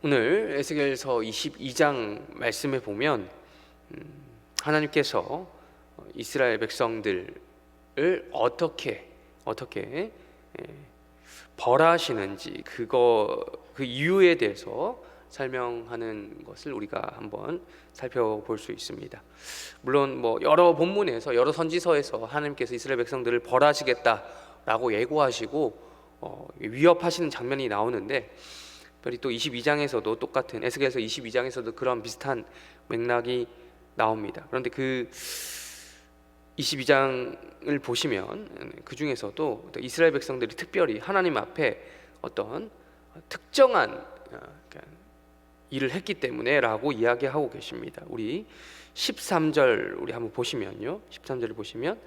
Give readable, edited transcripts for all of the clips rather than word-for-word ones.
오늘 에스겔서 22장 말씀에 보면 하나님께서 이스라엘 백성들을 어떻게 벌하시는지 그 이유에 대해서 설명하는 것을 우리가 한번 살펴볼 수 있습니다. 물론 여러 본문에서 여러 선지서에서 하나님께서 이스라엘 백성들을 벌하시겠다라고 예고하시고 위협하시는 장면이 나오는데, 특별히 또 22장에서도 똑같은 에스겔서 22장에서도 그런 비슷한 맥락이 나옵니다. 그런데 그 22장을 보시면 그 중에서도 이스라엘 백성들이 특별히 하나님 앞에 어떤 특정한 일을 했기 때문에라고 이야기하고 계십니다. 우리 13절 우리 한번 보시면요. 13절을 보시면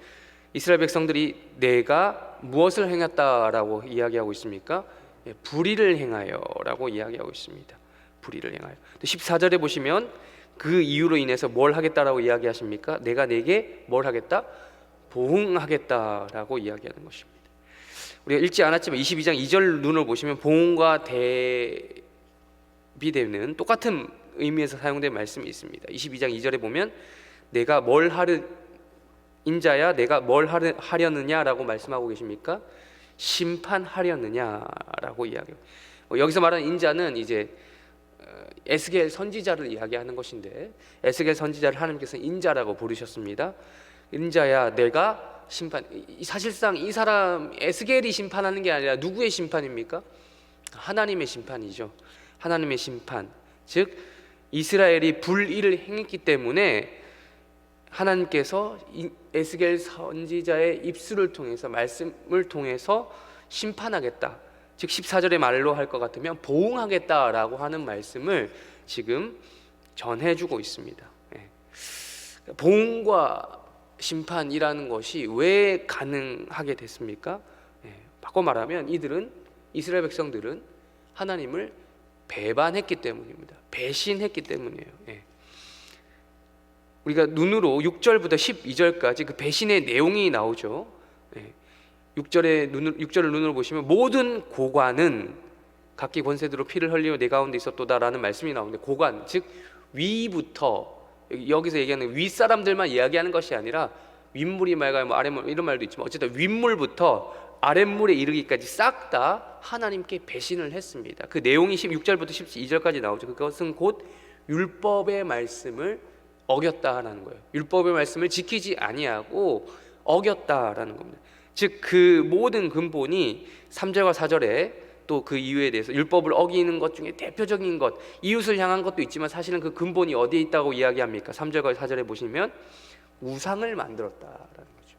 이스라엘 백성들이 내가 무엇을 행했다라고 이야기하고 있습니까? 불의를 행하여라고 이야기하고 있습니다. 불의를 행하여. 14절에 보시면 그 이유로 인해서 뭘 하겠다라고 이야기하십니까? 내가 내게 뭘 하겠다? 보응하겠다라고 이야기하는 것입니다. 우리가 읽지 않았지만 22장 2절 눈을 보시면 보응과 대비되는 똑같은 의미에서 사용된 말씀이 있습니다. 22장 2절에 보면 내가 뭘 인자야 내가 뭘 하려느냐라고 말씀하고 계십니까? 심판하려느냐라고 이야기해요. 여기서 말하는 인자는 이제 에스겔 선지자를 이야기하는 것인데, 에스겔 선지자를 하나님께서 인자라고 부르셨습니다. 인자야 내가 사실상 이 사람 에스겔이 심판하는 게 아니라 누구의 심판입니까? 하나님의 심판이죠. 하나님의 심판, 즉 이스라엘이 불의를 행했기 때문에 하나님께서 에스겔 선지자의 입술을 통해서 말씀을 통해서 심판하겠다, 즉 14절의 말로 할 것 같으면 보응하겠다라고 하는 말씀을 지금 전해주고 있습니다. 보응과 심판이라는 것이 왜 가능하게 됐습니까? 바꿔 말하면 이스라엘 백성들은 하나님을 배반했기 때문입니다. 배신했기 때문이에요. 우리가 눈으로 6절부터 12절까지 그 배신의 내용이 나오죠. 6절을 눈으로 보시면 모든 고관은 각기 권세대로 피를 흘리며 내 가운데 있었도다라는 말씀이 나오는데, 고관 즉 위부터, 여기서 얘기하는 윗사람들만 이야기하는 것이 아니라 윗물이 맑아요 아랫물 이런 말도 있지만 어쨌든 윗물부터 아랫물에 이르기까지 싹 다 하나님께 배신을 했습니다. 그 내용이 16절부터 12절까지 나오죠. 그것은 곧 율법의 말씀을 어겼다라는 거예요. 율법의 말씀을 지키지 아니하고 어겼다라는 겁니다. 즉 그 모든 근본이 3절과 4절에 또 그 이유에 대해서 율법을 어기는 것 중에 대표적인 것, 이웃을 향한 것도 있지만 사실은 그 근본이 어디에 있다고 이야기합니까? 3절과 4절에 보시면 우상을 만들었다라는 거죠.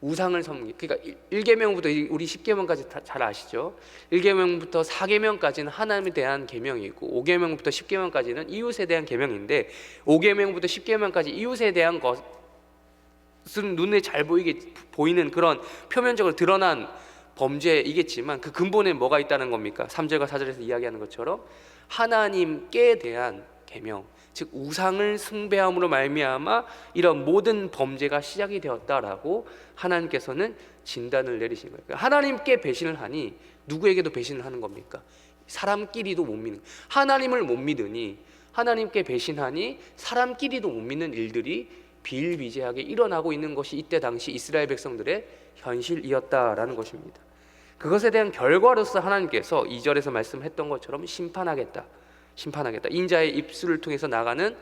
우상을 섬기. 그러니까 1계명부터 우리 10계명까지 잘 아시죠? 1계명부터 4계명까지는 하나님에 대한 계명이고 5계명부터 10계명까지는 이웃에 대한 계명인데, 5계명부터 10계명까지 이웃에 대한 것은 눈에 잘 보이는 그런 표면적으로 드러난 범죄이겠지만 그 근본에 뭐가 있다는 겁니까? 3절과 4절에서 이야기하는 것처럼 하나님께 대한 계명, 즉 우상을 숭배함으로 말미암아 이런 모든 범죄가 시작이 되었다라고 하나님께서는 진단을 내리신 거예요. 하나님께 배신을 하니 누구에게도 배신을 하는 겁니까? 사람끼리도 못 믿는, 하나님을 못 믿으니 하나님께 배신하니 사람끼리도 못 믿는 일들이 비일비재하게 일어나고 있는 것이 이때 당시 이스라엘 백성들의 현실이었다라는 것입니다. 그것에 대한 결과로서 하나님께서 2절에서 말씀했던 것처럼 심판하겠다. 인자의 입술을 통해서 나가는,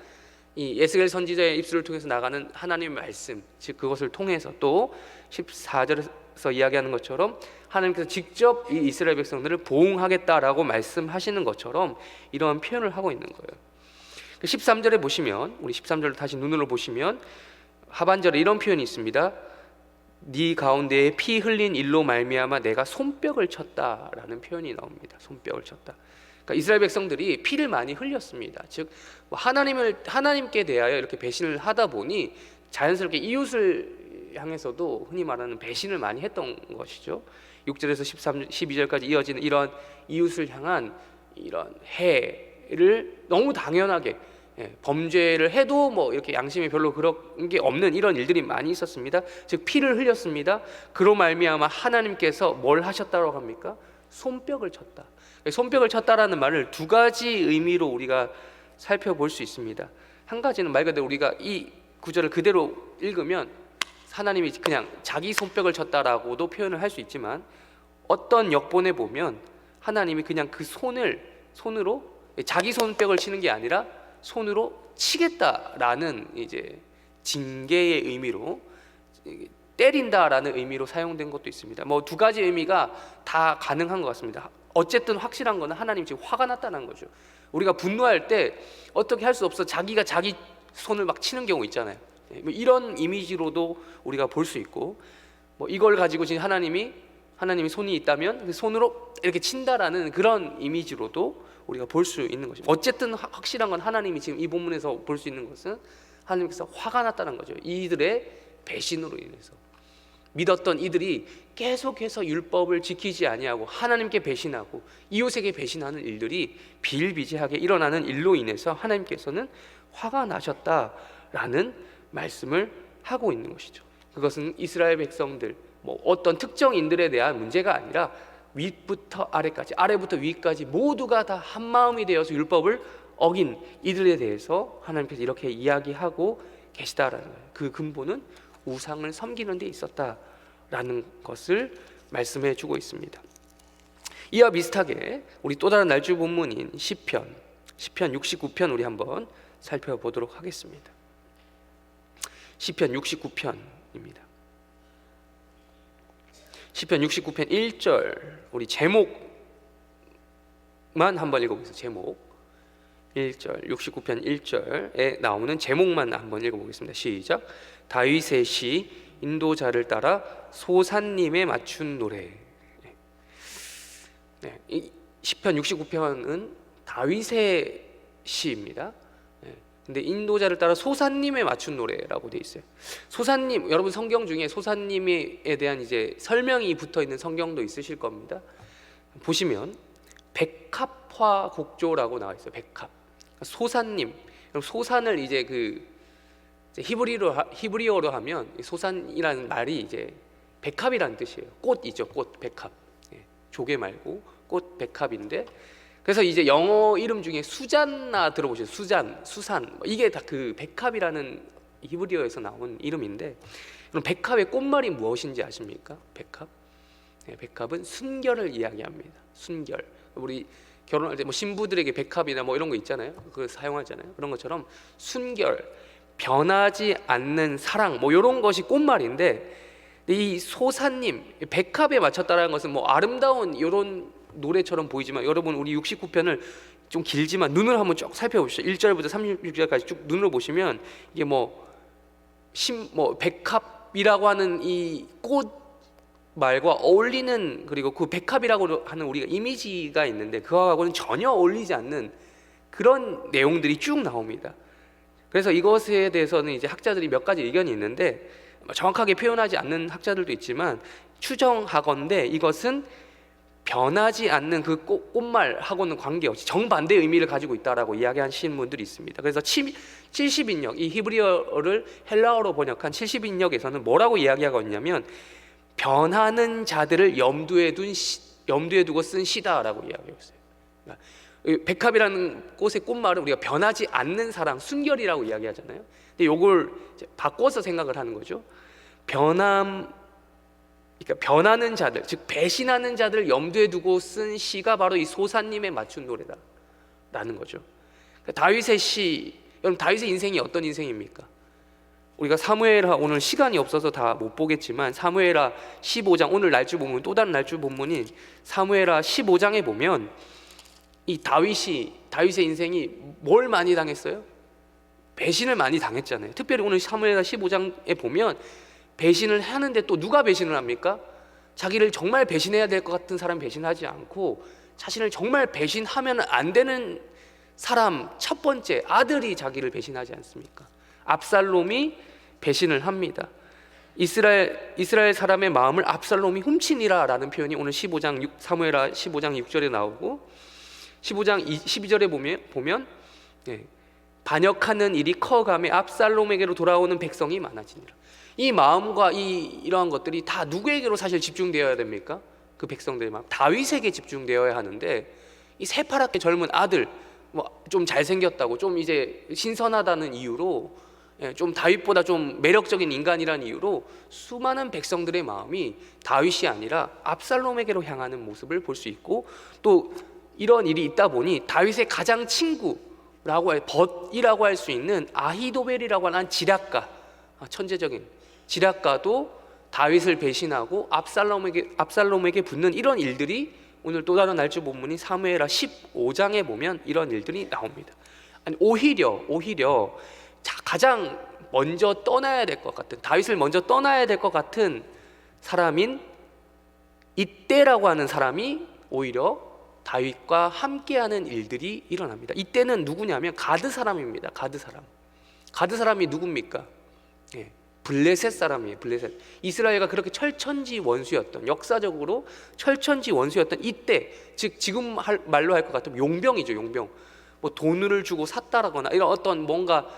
이 에스겔 선지자의 입술을 통해서 나가는 하나님의 말씀, 즉 그것을 통해서 또 14절에서 이야기하는 것처럼 하나님께서 직접 이 이스라엘 백성들을 보응하겠다라고 말씀하시는 것처럼 이러한 표현을 하고 있는 거예요. 13절에 보시면, 우리 13절을 다시 눈으로 보시면 하반절에 이런 표현이 있습니다. 네 가운데에 피 흘린 일로 말미암아 내가 손뼉을 쳤다라는 표현이 나옵니다. 손뼉을 쳤다. 그러니까 이스라엘 백성들이 피를 많이 흘렸습니다. 즉 하나님께 대하여 이렇게 배신을 하다 보니 자연스럽게 이웃을 향해서도 흔히 말하는 배신을 많이 했던 것이죠. 6절에서 12절까지 이어지는 이런 이웃을 향한 이런 해를 너무 당연하게, 범죄를 해도 이렇게 양심이 별로 그런 게 없는 이런 일들이 많이 있었습니다. 즉 피를 흘렸습니다. 그로 말미암아 하나님께서 뭘 하셨다고 합니까? 손뼉을 쳤다. 손뼉을 쳤다라는 말을 두 가지 의미로 우리가 살펴볼 수 있습니다. 한 가지는 말 그대로 우리가 이 구절을 그대로 읽으면 하나님이 그냥 자기 손뼉을 쳤다라고도 표현을 할 수 있지만, 어떤 역본에 보면 하나님이 그냥 그 손으로 자기 손뼉을 치는 게 아니라 손으로 치겠다라는 이제 징계의 의미로, 때린다라는 의미로 사용된 것도 있습니다. 뭐 두 가지 의미가 다 가능한 것 같습니다. 어쨌든 확실한 거는 하나님 지금 화가 났다는 거죠. 우리가 분노할 때 어떻게 할 수 없어 자기가 자기 손을 막 치는 경우 있잖아요. 뭐 이런 이미지로도 우리가 볼 수 있고, 뭐 이걸 가지고 지금 하나님이 손이 있다면 그 손으로 이렇게 친다라는 그런 이미지로도 우리가 볼 수 있는 것입니다. 어쨌든 확실한 건 하나님이 지금 이 본문에서 볼 수 있는 것은 하나님께서 화가 났다는 거죠. 이들의 배신으로 인해서 믿었던 이들이 계속해서 율법을 지키지 아니하고 하나님께 배신하고 이웃에게 배신하는 일들이 비일비재하게 일어나는 일로 인해서 하나님께서는 화가 나셨다라는 말씀을 하고 있는 것이죠. 그것은 이스라엘 백성들, 뭐 어떤 특정인들에 대한 문제가 아니라 윗부터 아래까지, 아래부터 위까지 모두가 다 한 마음이 되어서 율법을 어긴 이들에 대해서 하나님께서 이렇게 이야기하고 계시다라는 거예요. 그 근본은 우상을 섬기는 데 있었다라는 것을 말씀해 주고 있습니다. 이와 비슷하게 우리 또 다른 날주 본문인 시편 69편 우리 한번 살펴보도록 하겠습니다. 시편 69편입니다. 시편 69편 1절 우리 제목만 한번 읽어보겠습니다. 제목 1절 69편 1절에 나오는 제목만 한번 읽어보겠습니다. 시작. 다윗의 시 인도자를 따라 소산님에 맞춘 노래. 네, 이 시편 69편은 다윗의 시입니다. 근데 인도자를 따라 소산님에 맞춘 노래라고 돼 있어요. 소산님, 여러분 성경 중에 소산님에 대한 이제 설명이 붙어 있는 성경도 있으실 겁니다. 보시면 백합화 곡조라고 나와 있어요. 백합. 소산님. 소산을 이제 그 히브리어로 하면 소산이라는 말이 이제 백합이라는 뜻이에요. 꽃이죠. 꽃, 백합. 조개 말고 꽃, 백합인데, 그래서 이제 영어 이름 중에 수잔나 들어보셨어요? 수산 이게 다 그 백합이라는 히브리어에서 나온 이름인데, 그럼 백합의 꽃말이 무엇인지 아십니까? 백합? 백합은 순결을 이야기합니다. 순결. 우리 결혼할 때 뭐 신부들에게 백합이나 뭐 이런 거 있잖아요. 그걸 사용하잖아요. 그런 것처럼 순결, 변하지 않는 사랑, 뭐 이런 것이 꽃말인데, 이 소사님 백합에 맞췄다라는 것은 뭐 아름다운 이런 노래처럼 보이지만, 여러분 우리 69편을 좀 길지만 눈을 한번 쭉 살펴보시죠. 1절부터 36절까지 쭉 눈으로 보시면 이게 뭐 백합이라고 하는 이 꽃 말과 어울리는, 그리고 그 백합이라고 하는 우리가 이미지가 있는데 그거하고는 전혀 어울리지 않는 그런 내용들이 쭉 나옵니다. 그래서 이것에 대해서는 이제 학자들이 몇 가지 의견이 있는데, 정확하게 표현하지 않는 학자들도 있지만 추정하건대 이것은 변하지 않는 그 꽃말하고는 관계없이 정반대의 의미를 가지고 있다라고 이야기하시는 분들이 있습니다. 그래서 70인역, 이 히브리어를 헬라어로 번역한 70인역에서는 뭐라고 이야기하고 있냐면, 변하는 자들을 염두에 두고 쓴 시다라고 이야기하고 있어요. 백합이라는 꽃의 꽃말은 우리가 변하지 않는 사랑, 순결이라고 이야기하잖아요. 근데 이걸 바꿔서 생각을 하는 거죠. 그러니까 변하는 자들, 즉 배신하는 자들을 염두에 두고 쓴 시가 바로 이 소사님에 맞춘 노래다라는 거죠. 그러니까 다윗의 시, 여러분 다윗의 인생이 어떤 인생입니까? 우리가 사무엘하, 오늘 시간이 없어서 다 못 보겠지만 사무엘하 15장, 오늘 날주 본문, 또 다른 날주 본문인 사무엘하 15장에 보면 이 다윗의 인생이 뭘 많이 당했어요? 배신을 많이 당했잖아요. 특별히 오늘 사무엘하 15장에 보면 배신을 하는데 또 누가 배신을 합니까? 자기를 정말 배신해야 될 것 같은 사람 배신하지 않고, 자신을 정말 배신하면 안 되는 사람, 첫 번째 아들이 자기를 배신하지 않습니까? 압살롬이 배신을 합니다. 이스라엘 사람의 마음을 압살롬이 훔치니라 라는 표현이 오늘 사무엘하 15장 6절에 나오고, 15장 12절에 보면 반역하는 일이 커감에 압살롬에게로 돌아오는 백성이 많아지니라. 이 마음과 이러한 것들이 다 누구에게로 사실 집중되어야 됩니까? 그 백성들의 마음, 다윗에게 집중되어야 하는데, 이 새파랗게 젊은 아들, 뭐 좀 잘생겼다고, 좀 이제 신선하다는 이유로, 좀 다윗보다 좀 매력적인 인간이라는 이유로 수많은 백성들의 마음이 다윗이 아니라 압살롬에게로 향하는 모습을 볼 수 있고, 또 이런 일이 있다 보니 다윗의 가장 친구라고 벗이라고 할 수 있는 아히도벨이라고 하는 지략가, 천재적인 지략가도 다윗을 배신하고 압살롬에게 붙는 이런 일들이 오늘 또 다른 날주 본문인 사무엘하 15장에 보면 이런 일들이 나옵니다. 아니, 오히려 가장 먼저 떠나야 될 것 같은, 다윗을 먼저 떠나야 될 것 같은 사람인 이때라고 하는 사람이 오히려 다윗과 함께하는 일들이 일어납니다. 이때는 누구냐면 가드 사람입니다. 가드 사람이 누굽니까? 블레셋 사람이에요. 블레셋. 이스라엘과 그렇게 철천지 원수였던, 역사적으로 철천지 원수였던 이때, 즉 지금 말로 할 것 같으면 용병이죠. 용병. 뭐 돈을 주고 샀다라거나 이런 어떤 뭔가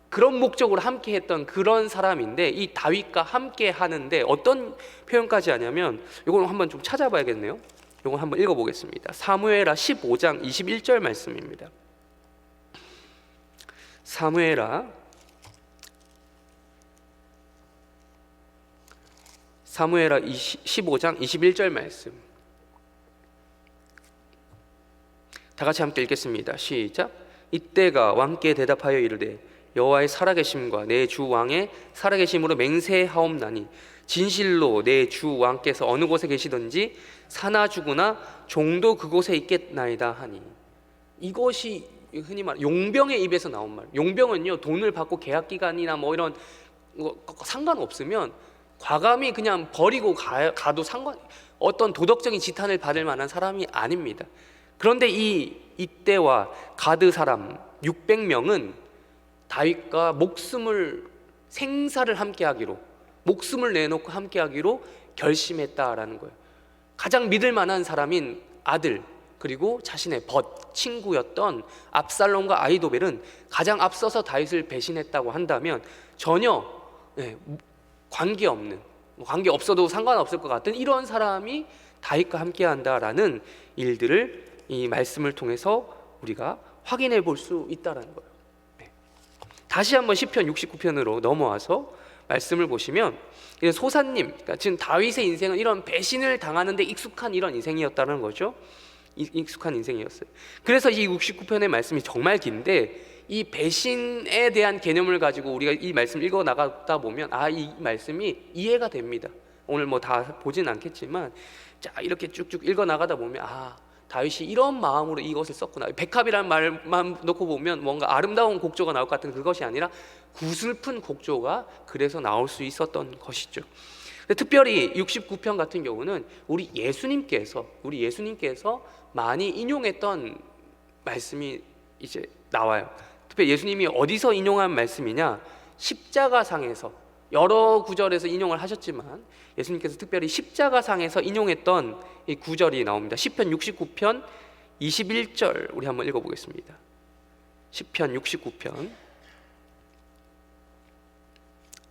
그런 목적으로 함께 했던 그런 사람인데, 이 다윗과 함께 하는데 어떤 표현까지 하냐면, 이걸 한번 좀 찾아봐야겠네요. 이걸 한번 읽어보겠습니다. 사무엘하 15장 21절 말씀입니다. 사무엘하 15장 21절 말씀, 다 같이 함께 읽겠습니다. 시작. 이때가 왕께 대답하여 이르되 여호와의 살아계심과 내 주 왕의 살아계심으로 맹세하옵나니 진실로 내 주 왕께서 어느 곳에 계시든지 사나 죽으나 종도 그곳에 있겠나이다 하니. 이것이 흔히 말하는 용병의 입에서 나온 말. 용병은요, 돈을 받고 계약 기간이나 뭐 이런 상관없으면 과감히 그냥 버리고 가도 어떤 도덕적인 지탄을 받을 만한 사람이 아닙니다. 그런데 이때와 가드 사람 600명은 다윗과 생사를 함께하기로, 목숨을 내놓고 함께하기로 결심했다라는 거예요. 가장 믿을 만한 사람인 아들, 그리고 자신의 친구였던 압살롬과 아히도벨은 가장 앞서서 다윗을 배신했다고 한다면 전혀 관계 없어도 상관없을 것 같은 이런 사람이 다윗과 함께한다라는 일들을 이 말씀을 통해서 우리가 확인해 볼 수 있다라는 거예요. 다시 한번 시편 69편으로 넘어와서 말씀을 보시면, 소사님, 그러니까 지금 다윗의 인생은 이런 배신을 당하는데 익숙한 이런 인생이었다는 거죠. 익숙한 인생이었어요. 그래서 이 69편의 말씀이 정말 긴데, 이 배신에 대한 개념을 가지고 우리가 이 말씀 읽어 나가다 보면 이 말씀이 이해가 됩니다. 오늘 뭐 다 보진 않겠지만, 자 이렇게 쭉쭉 읽어 나가다 보면 다윗이 이런 마음으로 이것을 썼구나. 백합이라는 말만 놓고 보면 뭔가 아름다운 곡조가 나올 것 같은 그것이 아니라 구슬픈 곡조가 그래서 나올 수 있었던 것이죠. 특별히 69편 같은 경우는 우리 예수님께서 많이 인용했던 말씀이 이제 나와요. 특별히 예수님이 어디서 인용한 말씀이냐? 십자가상에서, 여러 구절에서 인용을 하셨지만 예수님께서 특별히 십자가상에서 인용했던 이 구절이 나옵니다. 시편 69편 21절 우리 한번 읽어보겠습니다. 시편 69편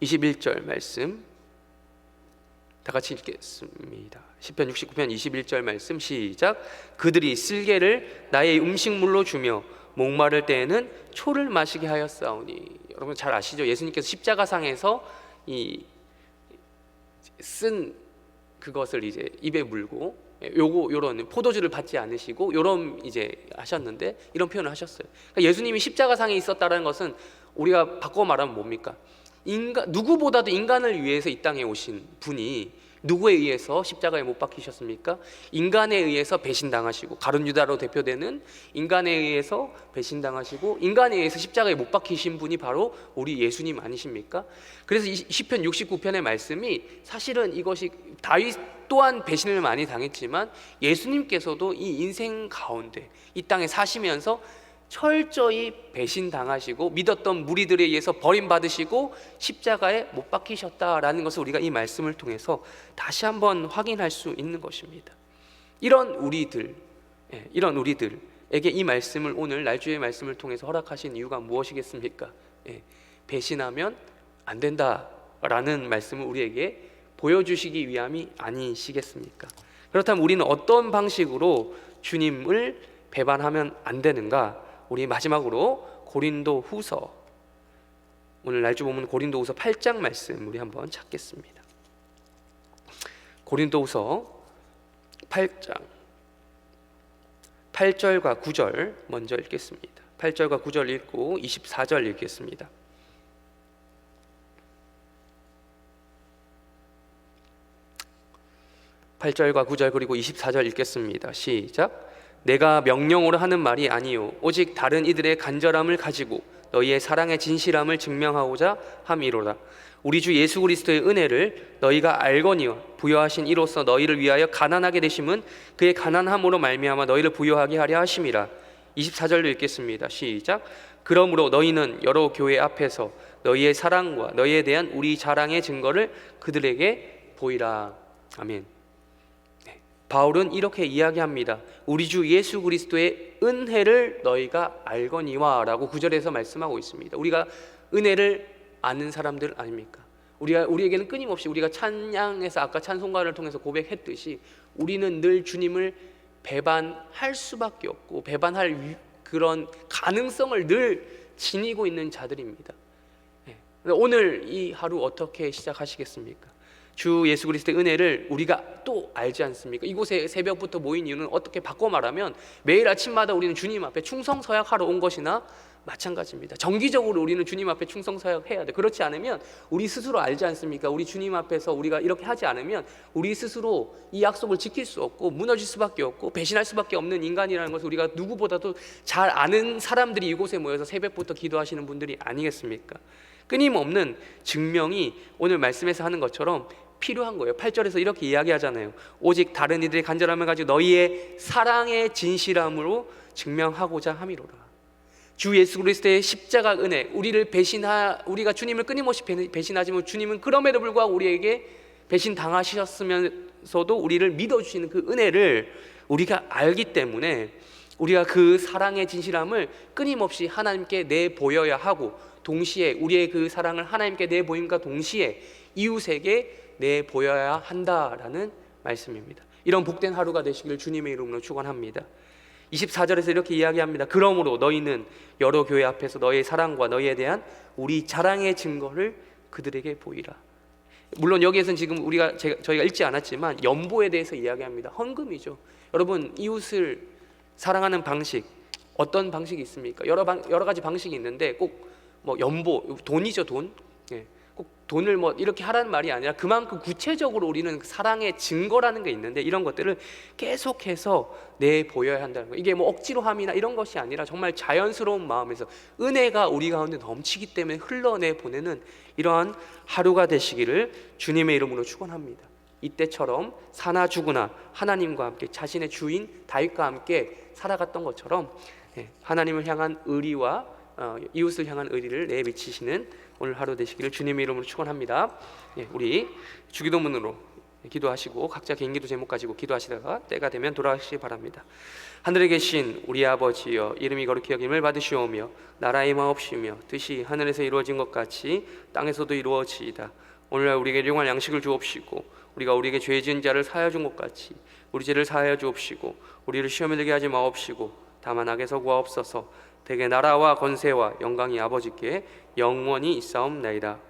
21절 말씀 다 같이 읽겠습니다. 시편 69편 21절 말씀 시작. 그들이 쓸개를 나의 음식물로 주며 목마를 때에는 초를 마시게 하였사오니. 여러분 잘 아시죠? 예수님께서 십자가상에서 쓴 그것을 이제 입에 물고 요런 포도주를 받지 않으시고 요런 이제 하셨는데, 이런 표현을 하셨어요. 그러니까 예수님이 십자가상에 있었다는 것은 우리가 바꿔 말하면 뭡니까? 누구보다도 인간을 위해서 이 땅에 오신 분이 누구에 의해서 십자가에 못 박히셨습니까? 인간에 의해서 배신당하시고, 가룟 유다로 대표되는 인간에 의해서 배신당하시고 인간에 의해서 십자가에 못 박히신 분이 바로 우리 예수님 아니십니까? 그래서 이 시편 69편의 말씀이 사실은 이것이 다윗 또한 배신을 많이 당했지만 예수님께서도 이 인생 가운데 이 땅에 사시면서 철저히 배신당하시고 믿었던 무리들에 의해서 버림받으시고 십자가에 못 박히셨다라는 것을 우리가 이 말씀을 통해서 다시 한번 확인할 수 있는 것입니다. 이런 우리들에게 이 말씀을, 오늘 날주의 말씀을 통해서 허락하신 이유가 무엇이겠습니까? 배신하면 안 된다라는 말씀을 우리에게 보여주시기 위함이 아니시겠습니까? 그렇다면 우리는 어떤 방식으로 주님을 배반하면 안 되는가? 우리 마지막으로 고린도후서, 오늘 날짜 보면 고린도후서 8장 말씀 우리 한번 찾겠습니다. 고린도후서 8장 8절과 9절 먼저 읽겠습니다. 8절과 9절 읽고 24절 읽겠습니다. (8절과 9절) 그리고 24절 읽겠습니다. 시작. 내가 명령으로 하는 말이 아니요 오직 다른 이들의 간절함을 가지고 너희의 사랑의 진실함을 증명하고자 함이로라. 우리 주 예수 그리스도의 은혜를 너희가 알거니와 부여하신 이로써 너희를 위하여 가난하게 되심은 그의 가난함으로 말미암아 너희를 부여하게 하려 하심이라. 24절도 읽겠습니다. 시작. 그러므로 너희는 여러 교회 앞에서 너희의 사랑과 너희에 대한 우리 자랑의 증거를 그들에게 보이라. 아멘. 바울은 이렇게 이야기합니다. 우리 주 예수 그리스도의 은혜를 너희가 알거니와 라고 9절에서 말씀하고 있습니다. 우리가 은혜를 아는 사람들 아닙니까? 우리에게는 끊임없이 우리가 찬양에서 아까 찬송가를 통해서 고백했듯이 우리는 늘 주님을 배반할 수밖에 없고 배반할 그런 가능성을 늘 지니고 있는 자들입니다. 오늘 이 하루 어떻게 시작하시겠습니까? 주 예수 그리스도의 은혜를 우리가 또 알지 않습니까? 이곳에 새벽부터 모인 이유는 어떻게 바꿔 말하면 매일 아침마다 우리는 주님 앞에 충성서약하러 온 것이나 마찬가지입니다. 정기적으로 우리는 주님 앞에 충성서약해야 돼. 그렇지 않으면 우리 스스로 알지 않습니까? 우리 주님 앞에서 우리가 이렇게 하지 않으면 우리 스스로 이 약속을 지킬 수 없고 무너질 수밖에 없고 배신할 수밖에 없는 인간이라는 것을 우리가 누구보다도 잘 아는 사람들이 이곳에 모여서 새벽부터 기도하시는 분들이 아니겠습니까? 끊임없는 증명이 오늘 말씀에서 하는 것처럼 필요한 거예요. 8절에서 이렇게 이야기하잖아요. 오직 다른 이들의 간절함을 가지고 너희의 사랑의 진실함으로 증명하고자 함이로라. 주 예수 그리스도의 십자가 은혜, 우리가 주님을 끊임없이 배신하지만 주님은 그럼에도 불구하고 우리에게 배신 당하셨으면서도 우리를 믿어주시는 그 은혜를 우리가 알기 때문에 우리가 그 사랑의 진실함을 끊임없이 하나님께 내보여야 하고, 동시에 우리의 그 사랑을 하나님께 내보임과 동시에 이웃에게 내보여야 한다라는 말씀입니다. 이런 복된 하루가 되시길 주님의 이름으로 축원합니다. 24절에서 이렇게 이야기합니다. 그러므로 너희는 여러 교회 앞에서 너희의 사랑과 너희에 대한 우리 자랑의 증거를 그들에게 보이라. 물론 여기에서는 지금 저희가 읽지 않았지만 연보에 대해서 이야기합니다. 헌금이죠. 여러분, 이웃을 사랑하는 방식, 어떤 방식이 있습니까? 여러 가지 방식이 있는데 꼭 뭐 연보, 돈이죠, 돈. 꼭 돈을 뭐 이렇게 하라는 말이 아니라 그만큼 구체적으로 우리는 사랑의 증거라는 게 있는데 이런 것들을 계속해서 내보여야 한다는 거예요. 이게 뭐 억지로 함이나 이런 것이 아니라 정말 자연스러운 마음에서 은혜가 우리 가운데 넘치기 때문에 흘러내보내는 이러한 하루가 되시기를 주님의 이름으로 축원합니다. 이때처럼 사나 죽으나 하나님과 함께 자신의 주인 다윗과 함께 살아갔던 것처럼 하나님을 향한 의리와 이웃을 향한 의리를 내비치시는 오늘 하루 되시기를 주님의 이름으로 축원합니다. 우리 주기도문으로 기도하시고 각자 개인 기도 제목 가지고 기도하시다가 때가 되면 돌아가시기 바랍니다. 하늘에 계신 우리 아버지여, 이름이 거룩히 여김을 받으시오며 나라의 마옵시며 뜻이 하늘에서 이루어진 것 같이 땅에서도 이루어지이다. 오늘날 우리에게 일용할 양식을 주옵시고 우리가 우리에게 죄 지은 자를 사하여 준 것 같이 우리 죄를 사하여 주옵시고 우리를 시험에 들게 하지 마옵시고 다만 악에서 구하옵소서. 대개 나라와 권세와 영광이 아버지께 영원히 있사옵나이다.